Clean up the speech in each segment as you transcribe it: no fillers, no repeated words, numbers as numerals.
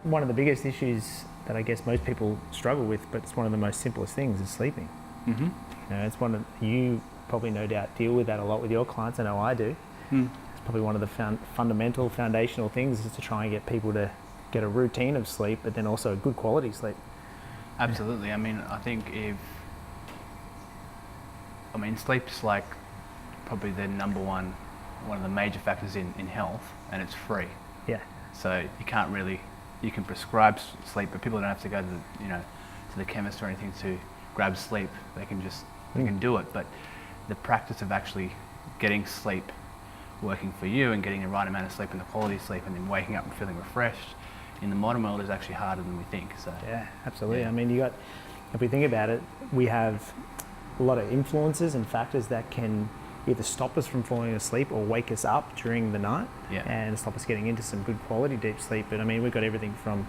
One of the biggest issues that I guess most people struggle with, but it's one of the most simplest things, is sleeping. Mm-hmm. It's one of, you probably no doubt deal with that a lot with your clients. I know I do. It's probably one of the fundamental, foundational things is to try and get people to get a routine of sleep, but then also a good quality sleep. Absolutely. I mean, I think sleep's like probably the number one of the major factors in health, and it's free. Yeah. So you can prescribe sleep, but people don't have to go to the chemist or anything to grab sleep. They can do it, but the practice of actually getting sleep working for you and getting the right amount of sleep and the quality of sleep and then waking up and feeling refreshed in the modern world is actually harder than we think. So yeah, absolutely. Yeah. I mean, if we think about it, we have a lot of influences and factors that can either stop us from falling asleep or wake us up during the night and stop us getting into some good quality deep sleep. But I mean, we've got everything from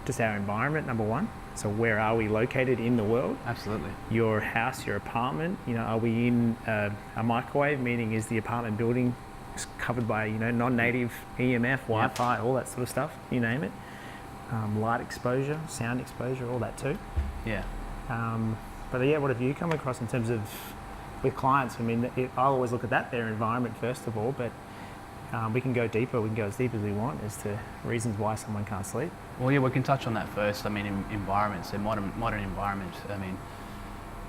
just our environment, number one. So where are we located in the world? Absolutely. Your house, your apartment, are we in a microwave, meaning is the apartment building covered by, non-native EMF, Wi-Fi, all that sort of stuff, you name it. Light exposure, sound exposure, all that too. Yeah. But yeah, what have you come across in terms of with clients? I mean, I always look at their environment first of all, but we can go deeper. We can go as deep as we want as to reasons why someone can't sleep. Well, yeah, we can touch on that first. I mean, environments, so modern environment. I mean,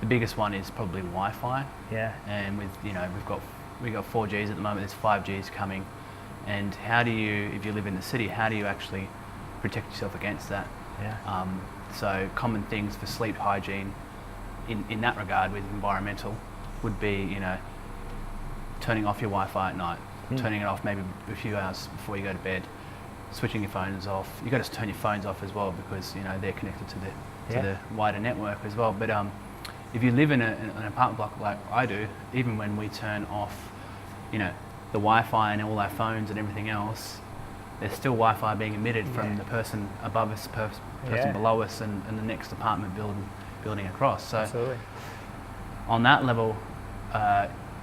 the biggest one is probably Wi-Fi. Yeah. And we've got 4Gs at the moment. There's 5Gs coming. And how do you, if you live in the city, how do you actually protect yourself against that? Yeah. So common things for sleep hygiene in that regard with environmental would be, turning off your Wi-Fi at night, turning it off maybe a few hours before you go to bed, switching your phones off. You've got to turn your phones off as well because, they're connected to the wider network as well. But if you live in an apartment block like I do, even when we turn off, the Wi-Fi and all our phones and everything else, there's still Wi-Fi being emitted from the person above us, person below us, and the next apartment building across. So absolutely. On that level,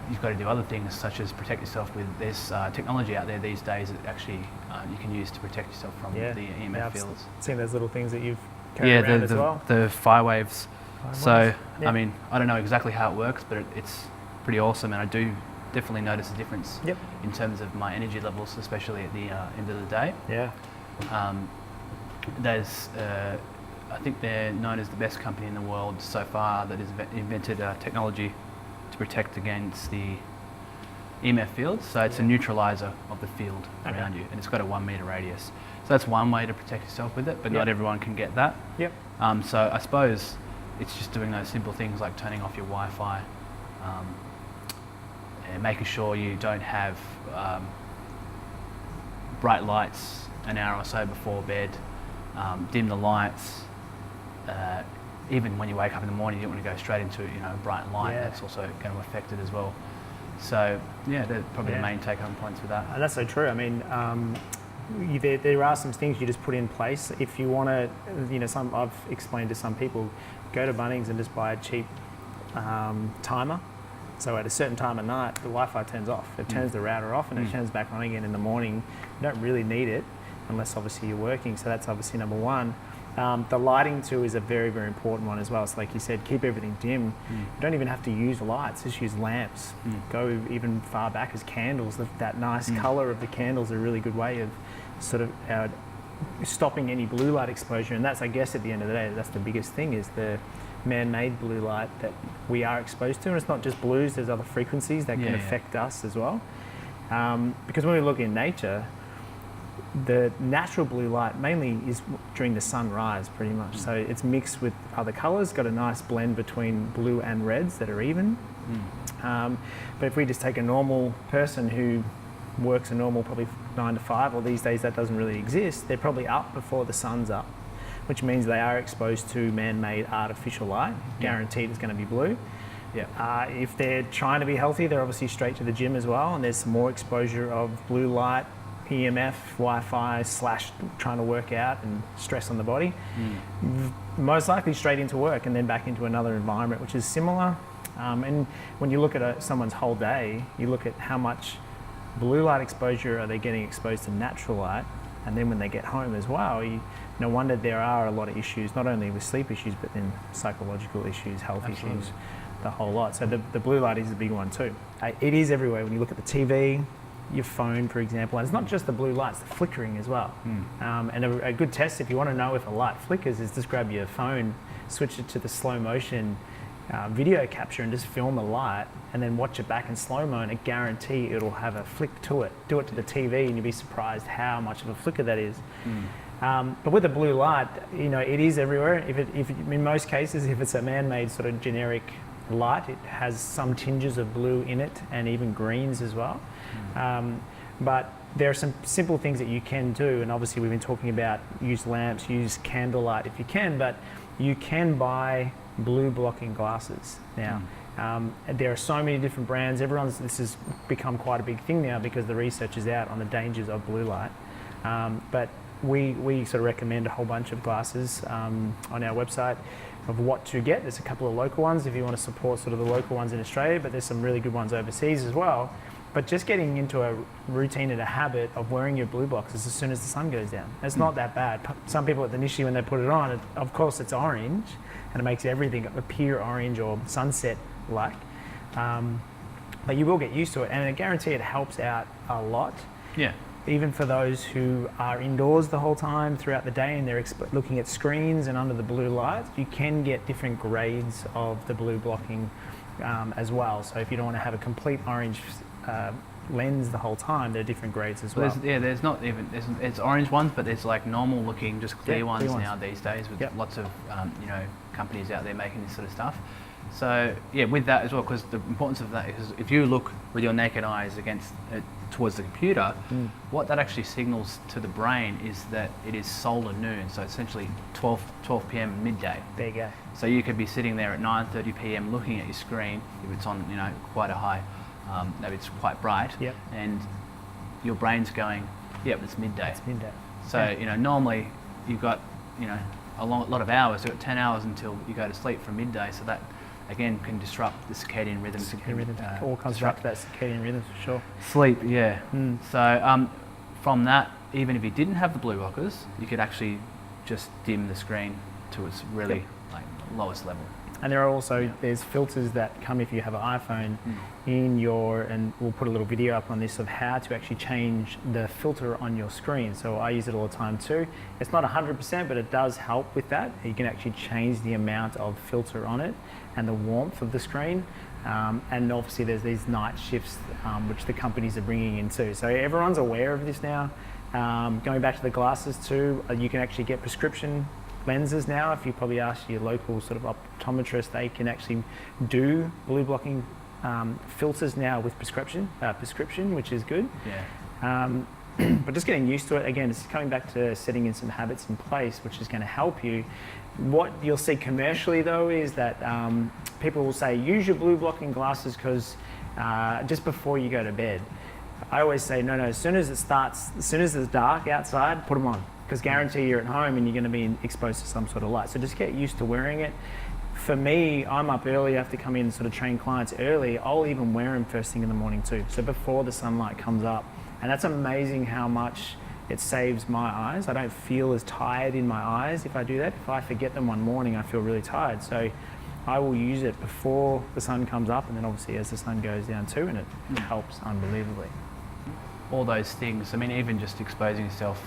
you've got to do other things such as protect yourself with this technology out there these days that actually you can use to protect yourself from the EMF fields. I've seen those little things that you've carried around as well. The fire waves. So, yeah. I mean, I don't know exactly how it works, but it's pretty awesome, and I do definitely notice a difference in terms of my energy levels, especially at the end of the day. Yeah. There's, I think they're known as the best company in the world so far that has invented technology to protect against the EMF fields. So it's a neutralizer of the field around you, and it's got a 1 meter radius. So that's one way to protect yourself with it, but not everyone can get that. Yep. So I suppose it's just doing those simple things like turning off your Wi-Fi, and making sure you don't have bright lights an hour or so before bed, dim the lights. Even when you wake up in the morning, you don't want to go straight into a bright light. That's also going to affect it as well. So they're probably the main take-home points with that. And that's so true. I mean, there are some things you just put in place if you want to. I've explained to some people, go to Bunnings and just buy a cheap timer. So at a certain time of night, the Wi-Fi turns off. It turns the router off and it turns back on again in the morning. You don't really need it unless obviously you're working. So that's obviously number one. The lighting too is a very, very important one as well. So like you said, keep everything dim. You don't even have to use lights, just use lamps. Go even far back as candles. That nice colour of the candles are a really good way of sort of stopping any blue light exposure. And that's, I guess, at the end of the day, that's the biggest thing, is the man-made blue light that we are exposed to. And it's not just blues, there's other frequencies that can affect us as well. Because when we look in nature, the natural blue light mainly is during the sunrise pretty much. So it's mixed with other colours, got a nice blend between blue and reds that are even. But if we just take a normal person who works a normal probably 9 to 5, or these days that doesn't really exist, they're probably up before the sun's up, which means they are exposed to man-made artificial light. Guaranteed it's going to be blue. If they're trying to be healthy, they're obviously straight to the gym as well, and there's some more exposure of blue light, EMF, Wi-Fi, / trying to work out and stress on the body. Most likely straight into work and then back into another environment, which is similar. And when you look at someone's whole day, you look at how much blue light exposure are they getting exposed to natural light, And then when they get home as well, no wonder there are a lot of issues, not only with sleep issues, but then psychological issues, health issues, the whole lot. So the blue light is a big one too. It is everywhere. When you look at the TV, your phone, for example, and it's not just the blue lights, the flickering as well. And a good test, if you want to know if a light flickers, is just grab your phone, switch it to the slow motion video capture and just film a light and then watch it back in slow-mo, and I guarantee it'll have a flick to it. Do it to the TV and you'll be surprised how much of a flicker that is. But with the blue light, it is everywhere. If in most cases, if it's a man-made sort of generic light, it has some tinges of blue in it and even greens as well. But there are some simple things that you can do, and obviously we've been talking about use lamps, use candlelight if you can, but you can buy blue blocking glasses now. There are so many different brands. This has become quite a big thing now because the research is out on the dangers of blue light. But we sort of recommend a whole bunch of glasses on our website of what to get. There's a couple of local ones if you want to support sort of the local ones in Australia, but there's some really good ones overseas as well. But just getting into a routine and a habit of wearing your blue boxes as soon as the sun goes down. It's not that bad. Some people initially when they put it on, of course it's orange and it makes everything appear orange or sunset-like. But you will get used to it, and I guarantee it helps out a lot. Yeah. Even for those who are indoors the whole time throughout the day and they're looking at screens and under the blue light, you can get different grades of the blue blocking as well. So if you don't want to have a complete orange lens the whole time, there are different grades as well. It's orange ones, but there's like normal looking, just clear ones now these days with lots of companies out there making this sort of stuff. So with that as well, because the importance of that is if you look with your naked eyes against towards the computer, what that actually signals to the brain is that it is solar noon, so essentially 12 p.m. midday. There you go. So you could be sitting there at 9:30 p.m. looking at your screen if it's on quite a high, maybe it's quite bright, and your brain's going, it's midday. It's midday. So normally you've got a lot of hours. You've got 10 hours until you go to sleep from midday. So that again can disrupt the circadian rhythm. All comes back to that circadian rhythm for sure. Sleep, yeah. So from that, even if you didn't have the blue blockers, you could actually just dim the screen to its really lowest level. And there are also there's filters that come if you have an iPhone and we'll put a little video up on this of how to actually change the filter on your screen. So I use it all the time too. It's not 100%, but it does help with that. You can actually change the amount of filter on it and the warmth of the screen. And obviously there's these night shifts which the companies are bringing in too. So everyone's aware of this now. Going back to the glasses too, you can actually get prescription lenses now. If you probably ask your local sort of optometrist, they can actually do blue blocking filters now with prescription, which is good. But just getting used to it, again, it's coming back to setting in some habits in place, which is going to help you. What you'll see commercially though is that people will say use your blue blocking glasses because just before you go to bed. I always say no, as soon as it's dark outside, put them on. Because guarantee you're at home and you're going to be exposed to some sort of light. So just get used to wearing it. For me, I'm up early, I have to come in and sort of train clients early. I'll even wear them first thing in the morning too. So before the sunlight comes up. And that's amazing how much it saves my eyes. I don't feel as tired in my eyes if I do that. If I forget them one morning, I feel really tired. So I will use it before the sun comes up and then obviously as the sun goes down too, and it helps unbelievably. All those things, I mean, even just exposing yourself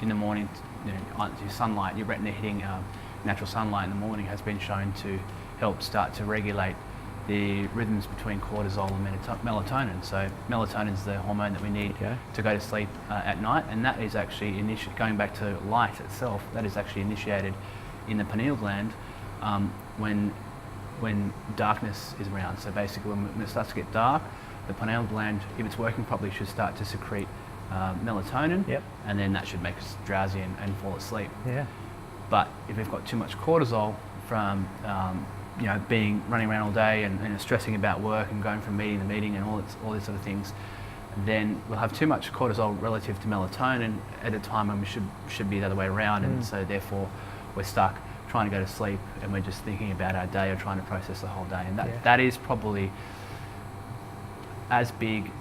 in the morning, to sunlight, your retina hitting natural sunlight in the morning has been shown to help start to regulate the rhythms between cortisol and melatonin. So melatonin is the hormone that we need to go to sleep at night, and that is actually going back to light itself. That is actually initiated in the pineal gland when darkness is around. So basically, when it starts to get dark, the pineal gland, if it's working properly, should start to secrete melatonin, and then that should make us drowsy and fall asleep. But if we've got too much cortisol from running around all day and stressing about work and going from meeting to meeting and all these sort of things, then we'll have too much cortisol relative to melatonin at a time when we should be the other way around, and so therefore we're stuck trying to go to sleep and we're just thinking about our day or trying to process the whole day, and that is probably as big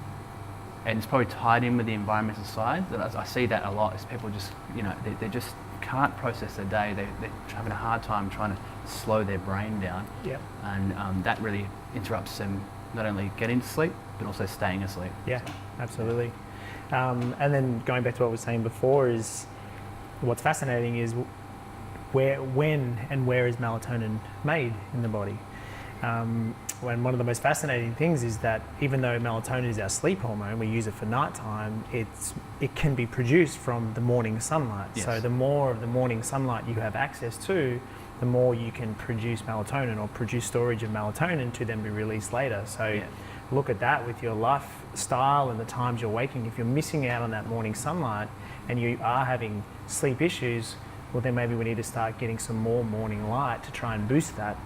and it's probably tied in with the environmental side. That I see that a lot. Is people just, they just can't process their day. They're having a hard time trying to slow their brain down. Yep. And that really interrupts them not only getting to sleep, but also staying asleep. Yeah, absolutely. And then going back to what we were saying before, is what's fascinating is when and where is melatonin made in the body. When one of the most fascinating things is that even though melatonin is our sleep hormone, we use it for nighttime, it can be produced from the morning sunlight. Yes. So the more of the morning sunlight you have access to, the more you can produce melatonin or produce storage of melatonin to then be released later. So look at that with your lifestyle and the times you're waking. If you're missing out on that morning sunlight and you are having sleep issues, well then maybe we need to start getting some more morning light to try and boost that.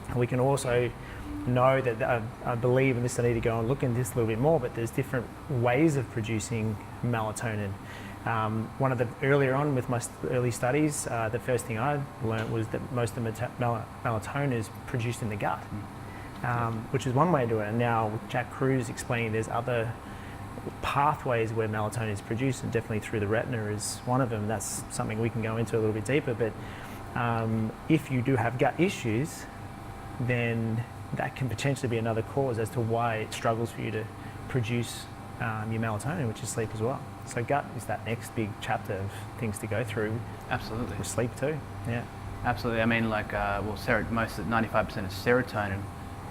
And we can also know that, I believe, and this I need to go and look into this a little bit more, but there's different ways of producing melatonin. One of the earlier on with my early studies, the first thing I learned was that most of the melatonin is produced in the gut, which is one way to do it. And now with Jack Kruse explaining there's other pathways where melatonin is produced, and definitely through the retina is one of them. That's something we can go into a little bit deeper. But if you do have gut issues, then that can potentially be another cause as to why it struggles for you to produce your melatonin, which is sleep as well. So gut is that next big chapter of things to go through. Absolutely. With sleep too. Yeah. Absolutely. I mean, like, most 95% of serotonin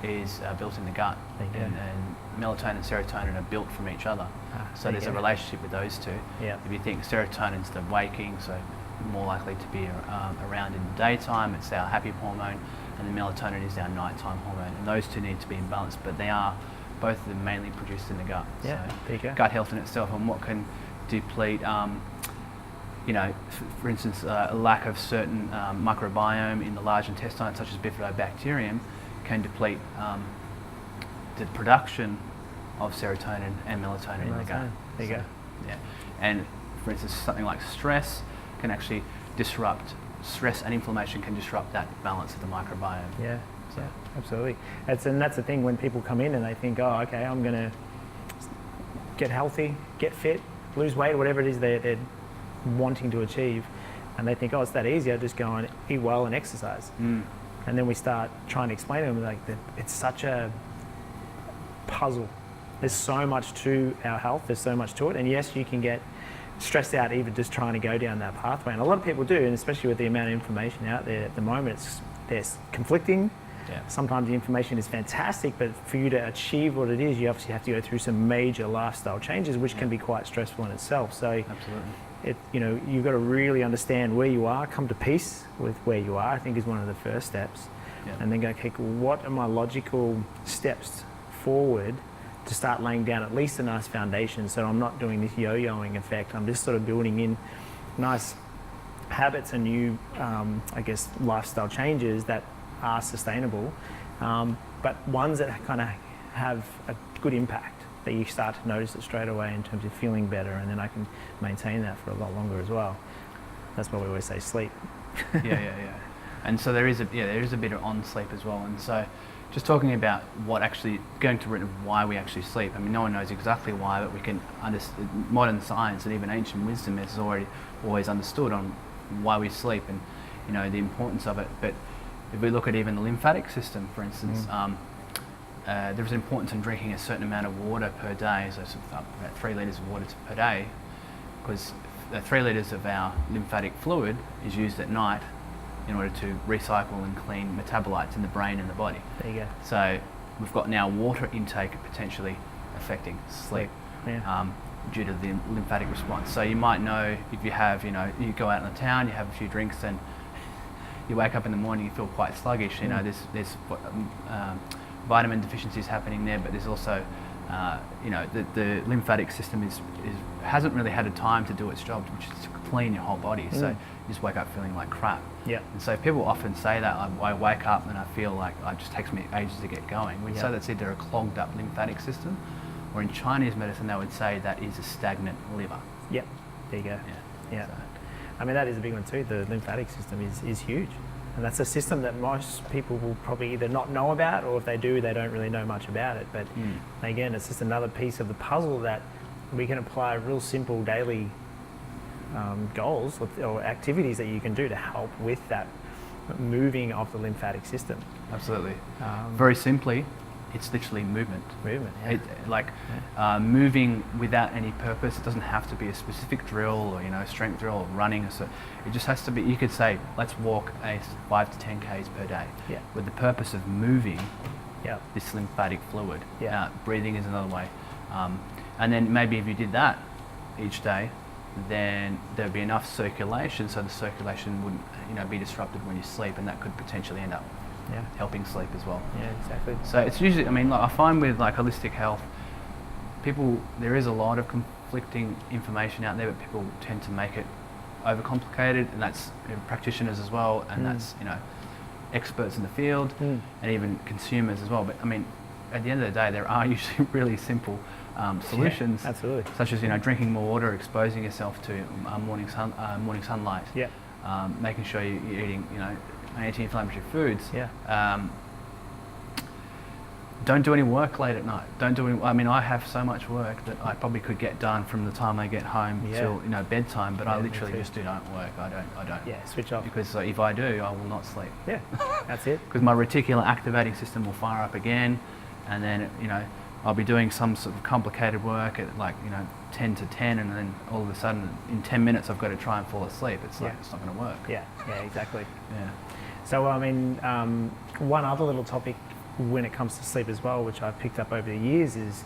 is built in the gut, and melatonin and serotonin are built from each other. So there's a relationship with those two. Yeah. If you think serotonin's the waking, so more likely to be around in the daytime, it's our happy hormone, and the melatonin is our nighttime hormone, and those two need to be in balance, but they are both of them mainly produced in the gut. Yeah, so there you go. Gut health in itself, and what can deplete, for instance, a lack of certain microbiome in the large intestine, such as bifidobacterium, can deplete the production of serotonin and melatonin in the gut. There you go. Yeah, and for instance, something like stress can actually disrupt. Stress and inflammation can disrupt that balance of the microbiome. Yeah, yeah, absolutely. And that's the thing when people come in and they think, oh, okay, I'm going to get healthy, get fit, lose weight, whatever it is they're wanting to achieve, and they think, oh, it's that easy, I'll just go and eat well and exercise. And then we start trying to explain to them like that it's such a puzzle. There's so much to our health, there's so much to it, and yes, you can get stressed out even just trying to go down that pathway, and a lot of people do, and especially with the amount of information out there at the moment, there's conflicting. Sometimes the information is fantastic, but for you to achieve what it is, you obviously have to go through some major lifestyle changes, which can be quite stressful in itself. So you've got to really understand where you are, come to peace with where you are, I think is one of the first steps. And then go, okay, what are my logical steps forward to start laying down at least a nice foundation, so I'm not doing this yo-yoing effect. I'm just sort of building in nice habits and new, lifestyle changes that are sustainable, but ones that kind of have a good impact, that you start to notice it straight away in terms of feeling better, and then I can maintain that for a lot longer as well. That's why we always say sleep. Yeah. And so there is a bit of on sleep as well, and so just talking about going to root of why we actually sleep. I mean, no one knows exactly why, but we can understand. Modern science and even ancient wisdom has always understood on why we sleep and the importance of it. But if we look at even the lymphatic system, for instance, there is an importance in drinking a certain amount of water per day, so it's about 3 litres of water per day, because the 3 litres of our lymphatic fluid is used at night in order to recycle and clean metabolites in the brain and the body. There you go. So we've got now water intake potentially affecting sleep due to the lymphatic response. So you might know if you have, you go out in the town, you have a few drinks, and you wake up in the morning, you feel quite sluggish. There's vitamin deficiencies happening there, but there's also, the lymphatic system hasn't really had a time to do its job, which is to clean your whole body. So you just wake up feeling like crap. Yeah. And so people often say that, I wake up and I feel like it just takes me ages to get going. We'd say that's either a clogged up lymphatic system, or in Chinese medicine they would say that is a stagnant liver. Yep. There you go. Yeah. So. I mean, that is a big one too. The lymphatic system is huge. And that's a system that most people will probably either not know about, or if they do, they don't really know much about it. But again, it's just another piece of the puzzle that we can apply real simple daily goals or activities that you can do to help with that moving of the lymphatic system. Absolutely. Very simply, it's literally movement. Movement, yeah. Moving without any purpose. It doesn't have to be a specific drill or, you know, strength drill or running. So it just has to be, you could say, let's walk 5 to 10 Ks per day, Yeah. with the purpose of moving Yeah. this lymphatic fluid. Yeah. Breathing is another way. And then maybe if you did that each day, then there'd be enough circulation, so the circulation wouldn't, you know, be disrupted when you sleep, and that could potentially end up helping sleep as well. Yeah, exactly. So it's usually, I mean, like, I find with like holistic health, there is a lot of conflicting information out there, but people tend to make it overcomplicated, and that's, you know, practitioners as well, and that's, you know, experts in the field, and even consumers as well. But I mean, at the end of the day, there are usually really simple solutions, absolutely. such as, you know, drinking more water, exposing yourself to morning sunlight, making sure you're eating, you know, anti-inflammatory foods. Don't do any work late at night. I mean, I have so much work that I probably could get done from the time I get home till, you know, bedtime, but I literally just don't work. I don't. Yeah, switch off. Because if I do, I will not sleep. Yeah, that's it. Because my reticular activating system will fire up again, and then, you know, I'll be doing some sort of complicated work at, like, you know, 10 to 10, and then all of a sudden in 10 minutes I've got to try and fall asleep. It's like, it's not going to work. Yeah, exactly. Yeah. So, I mean, one other little topic when it comes to sleep as well, which I've picked up over the years, is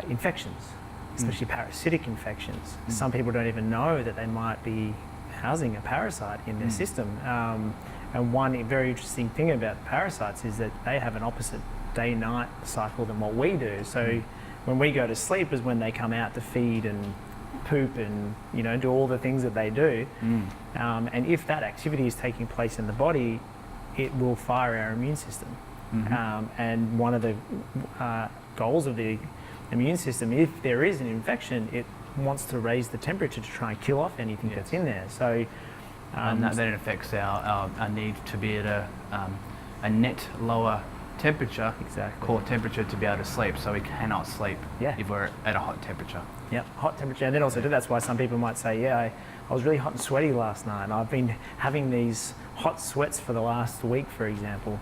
infections, especially parasitic infections. Some people don't even know that they might be housing a parasite in their system. And one very interesting thing about parasites is that they have an opposite day-night cycle than what we do. So when we go to sleep is when they come out to feed and poop and, you know, do all the things that they do. And if that activity is taking place in the body, it will fire our immune system. And one of the goals of the immune system, if there is an infection, it wants to raise the temperature to try and kill off anything that's in there. So, and that then affects our need to be at a net lower temperature, core temperature, to be able to sleep. So we cannot sleep if we're at a hot temperature. Yeah, hot temperature. And then also that's why some people might say, I was really hot and sweaty last night, and I've been having these hot sweats for the last week, for example.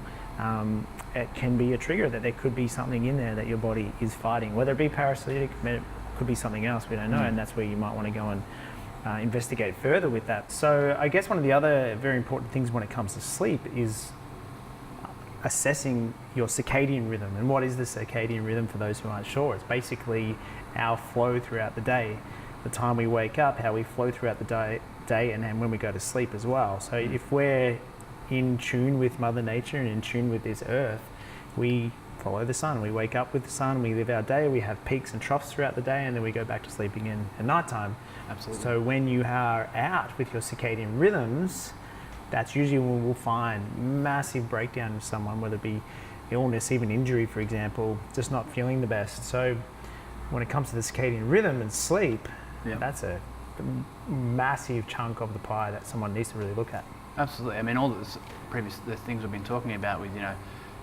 It can be a trigger that there could be something in there that your body is fighting, whether it be parasitic, it could be something else, we don't know, and that's where you might want to go and investigate further with that. So I guess one of the other very important things when it comes to sleep is assessing your circadian rhythm. And what is the circadian rhythm, for those who aren't sure? It's basically our flow throughout the day, the time we wake up, how we flow throughout the day, and then when we go to sleep as well. So if we're in tune with Mother Nature and in tune with this earth, we follow the sun. We wake up with the sun, we live our day, we have peaks and troughs throughout the day, and then we go back to sleep again at nighttime. Absolutely. So when you are out with your circadian rhythms, that's usually when we'll find massive breakdown in someone, whether it be illness, even injury, for example, just not feeling the best. So when it comes to the circadian rhythm and sleep, that's a massive chunk of the pie that someone needs to really look at. Absolutely. I mean, all the things we've been talking about with, you know,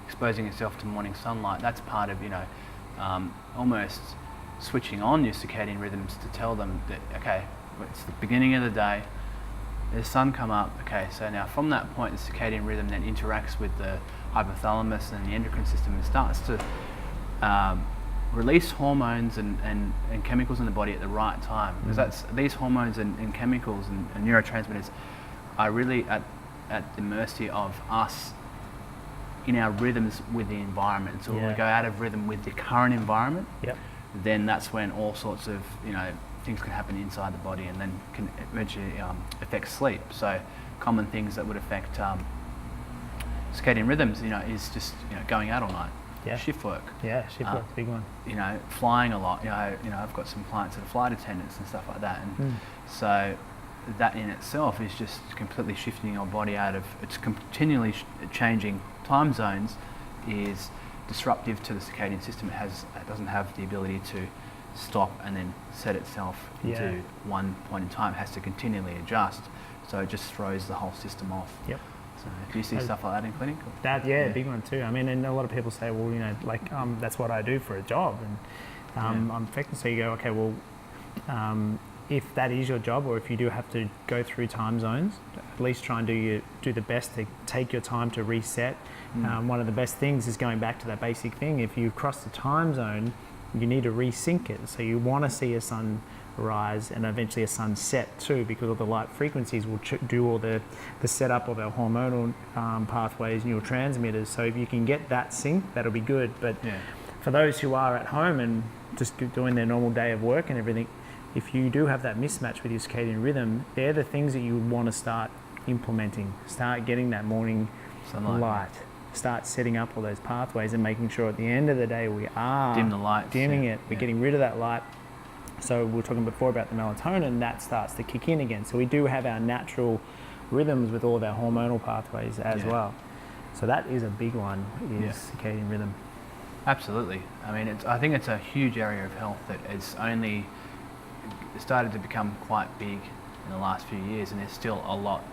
exposing yourself to morning sunlight, that's part of, you know, almost switching on your circadian rhythms to tell them that, okay, it's the beginning of the day, there's sun come up, okay, so now from that point the circadian rhythm then interacts with the hypothalamus and the endocrine system and starts to release hormones and chemicals in the body at the right time. Because these hormones and chemicals and neurotransmitters are really at the mercy of us in our rhythms with the environment. So when we go out of rhythm with the current environment, then that's when all sorts of, you know, things can happen inside the body, and then can eventually affect sleep. So common things that would affect circadian rhythms, you know, is just, you know, going out all night, shift work. Yeah, shift work's a big one. You know, flying a lot. You know, I've got some clients that are flight attendants and stuff like that, and so that in itself is just completely shifting your body out of, it's continually changing time zones, is disruptive to the circadian system. It doesn't have the ability to stop and then set itself into one point in time. It has to continually adjust. So it just throws the whole system off. Yep. So do you see stuff like that in clinic? Big one too. I mean, and a lot of people say, well, that's what I do for a job, and I'm affected. So you go, okay, well, if that is your job, or if you do have to go through time zones, at least try and do the best to take your time to reset. One of the best things is going back to that basic thing. If you cross the time zone, you need to resync it. So you want to see a sun rise and eventually a sunset too, because all the light frequencies will do all the setup of our hormonal pathways, neurotransmitters. So if you can get that sync, that'll be good. But for those who are at home and just doing their normal day of work and everything, if you do have that mismatch with your circadian rhythm, they're the things that you would want to start implementing. Start getting that morning light. Start setting up all those pathways and making sure at the end of the day we are dim the lights, dimming it. We're getting rid of that light. So we were talking before about the melatonin, that starts to kick in again. So we do have our natural rhythms with all of our hormonal pathways as well. So that is a big one, is circadian rhythm. Absolutely. I mean, I think it's a huge area of health that it's only started to become quite big in the last few years, and there's still a lot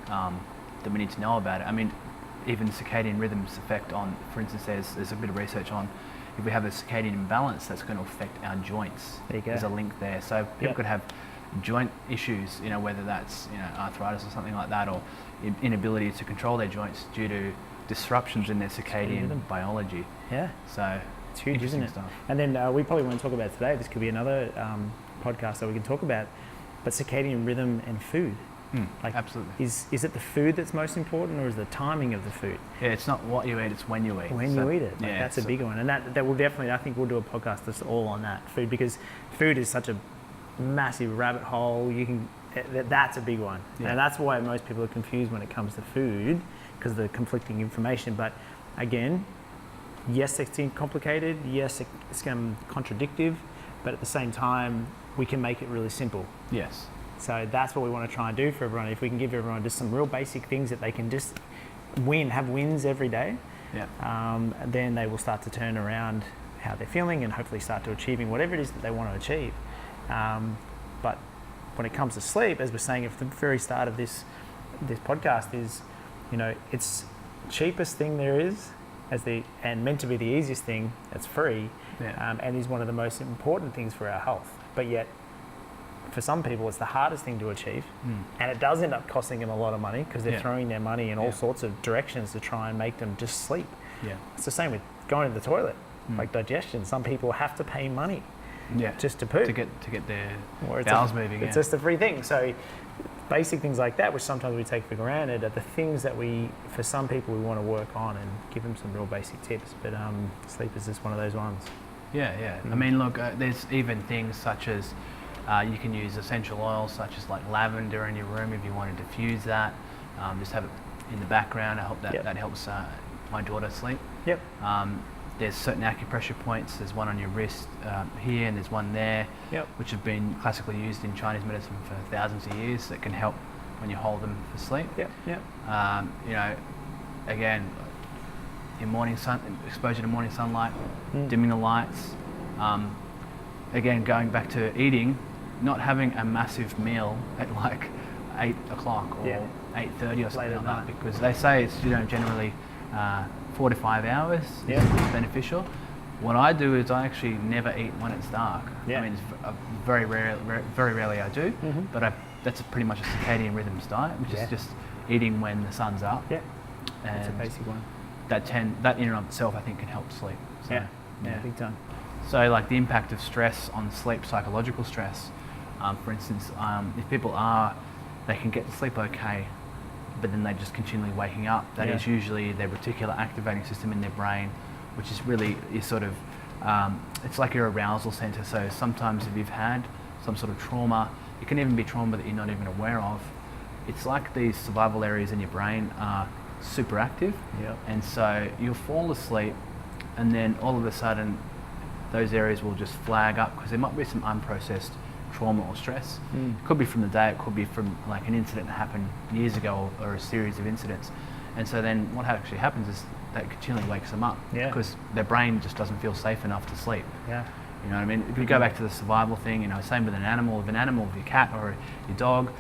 that we need to know about it. I mean, even circadian rhythm's effect on, for instance, there's a bit of research on if we have a circadian imbalance, that's going to affect our joints. There you go. There's a link there. So people could have joint issues, whether that's arthritis or something like that, or inability to control their joints due to disruptions in their circadian biology. Yeah. So it's huge, isn't it? Stuff. And then we probably won't talk about it today. This could be another podcast that we can talk about. But circadian rhythm and food. Absolutely. Is it the food that's most important, or is the timing of the food? Yeah, it's not what you eat, it's when you eat. When you eat it. That's a big one. And that will definitely, I think we'll do a podcast that's all on that, food, because food is such a massive rabbit hole. That's a big one. And that's why most people are confused when it comes to food, because of the conflicting information. But again, yes, it's complicated. Yes, it's contradictive. But at the same time, we can make it really simple. Yes. So that's what we want to try and do for everyone. If we can give everyone just some real basic things that they can just have wins every day, then they will start to turn around how they're feeling and hopefully start to achieving whatever it is that they want to achieve. But when it comes to sleep, as we're saying at the very start of this podcast, is it's cheapest thing there is, and meant to be the easiest thing. It's free, and is one of the most important things for our health. But yet, for some people, it's the hardest thing to achieve, and it does end up costing them a lot of money because they're throwing their money in all sorts of directions to try and make them just sleep. Yeah, it's the same with going to the toilet, like digestion. Some people have to pay money, just to poop to get their bowels moving. It's just a free thing. So basic things like that, which sometimes we take for granted, are the things that for some people, we want to work on and give them some real basic tips. But sleep is just one of those ones. Yeah. I mean, look, there's even things such as you can use essential oils such as like lavender in your room if you want to diffuse that. Just have it in the background. I hope that helps my daughter sleep. There's certain acupressure points. There's one on your wrist here, and there's one there, which have been classically used in Chinese medicine for thousands of years that can help when you hold them for sleep. Again, exposure to morning sunlight, dimming the lights. Again, going back to eating, not having a massive meal at like 8 o'clock or 8:30 or something like that, because they say it's generally 4 to 5 hours is beneficial. What I do is I actually never eat when it's dark. I mean, it's very rarely I do, but that's pretty much a circadian rhythms diet, which is just eating when the sun's up. And that's a basic one. That in and of itself, I think, can help sleep. So, big time. So, like the impact of stress on sleep, psychological stress. For instance, if people they can get to sleep okay, but then they're just continually waking up. That is usually their reticular activating system in their brain, which is really it's like your arousal center. So sometimes if you've had some sort of trauma, it can even be trauma that you're not even aware of. It's like these survival areas in your brain are super active, and so you'll fall asleep, and then all of a sudden those areas will just flag up because there might be some unprocessed trauma or stress. It could be from the day, it could be from like an incident that happened years ago or a series of incidents. And so then what actually happens is that continually wakes them up because their brain just doesn't feel safe enough to sleep. You know what I mean? If you go back to the survival thing, same with an animal. If your cat or your dog,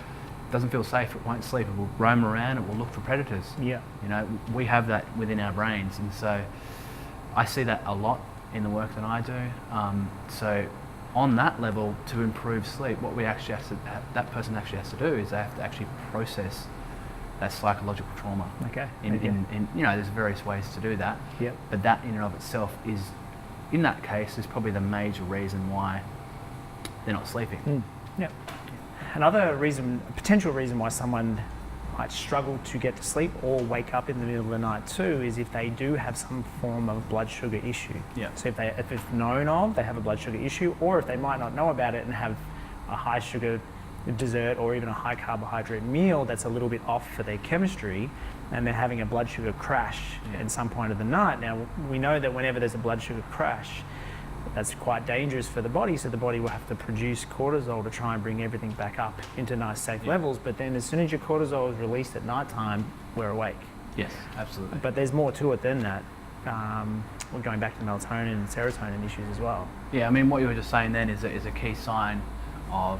doesn't feel safe, it won't sleep. It will roam around, it will look for predators. Yeah. You know, we have that within our brains, and so I see that a lot in the work that I do. So on that level, to improve sleep, what we actually that person actually has to do is they have to actually process that psychological trauma. Okay. In you know, there's various ways to do that. Yep. But that in and of itself is, in that case, is probably the major reason why they're not sleeping. Yep. Another reason, potential reason why someone might struggle to get to sleep or wake up in the middle of the night too is if they do have some form of blood sugar issue. Yeah. So if it's known of, they have a blood sugar issue, or if they might not know about it and have a high sugar dessert or even a high carbohydrate meal that's a little bit off for their chemistry, and they're having a blood sugar crash at some point of the night. Now, we know that whenever there's a blood sugar crash, that's quite dangerous for the body, so the body will have to produce cortisol to try and bring everything back up into nice safe levels. But then as soon as your cortisol is released at night time, we're awake. Yes, absolutely. But there's more to it than that. We're going back to melatonin and serotonin issues as well. Yeah, I mean, what you were just saying then is a key sign of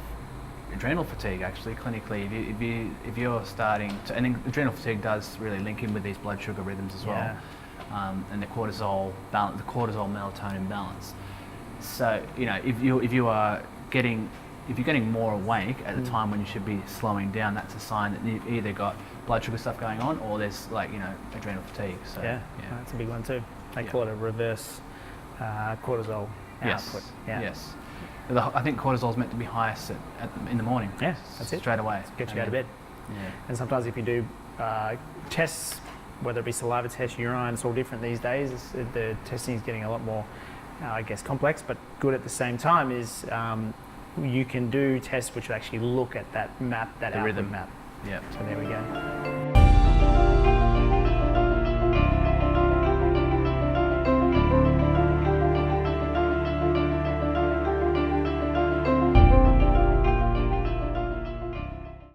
adrenal fatigue. Actually, clinically, if you're starting to, and adrenal fatigue does really link in with these blood sugar rhythms as well, and the cortisol balance, the cortisol melatonin balance. So you know, if you're getting more awake at the time when you should be slowing down, that's a sign that you've either got blood sugar stuff going on, or there's adrenal fatigue. So that's a big one too. They call it a reverse cortisol output. Yes. I think cortisol is meant to be highest in the morning. Yeah, that's it. Straight away. Get you out of bed. Yeah. And sometimes if you do tests, whether it be saliva tests, urine, it's all different these days. The testing is getting a lot more, I guess, complex, but good at the same time. Is you can do tests which actually look at that map, that output rhythm map. Yeah. So there we go.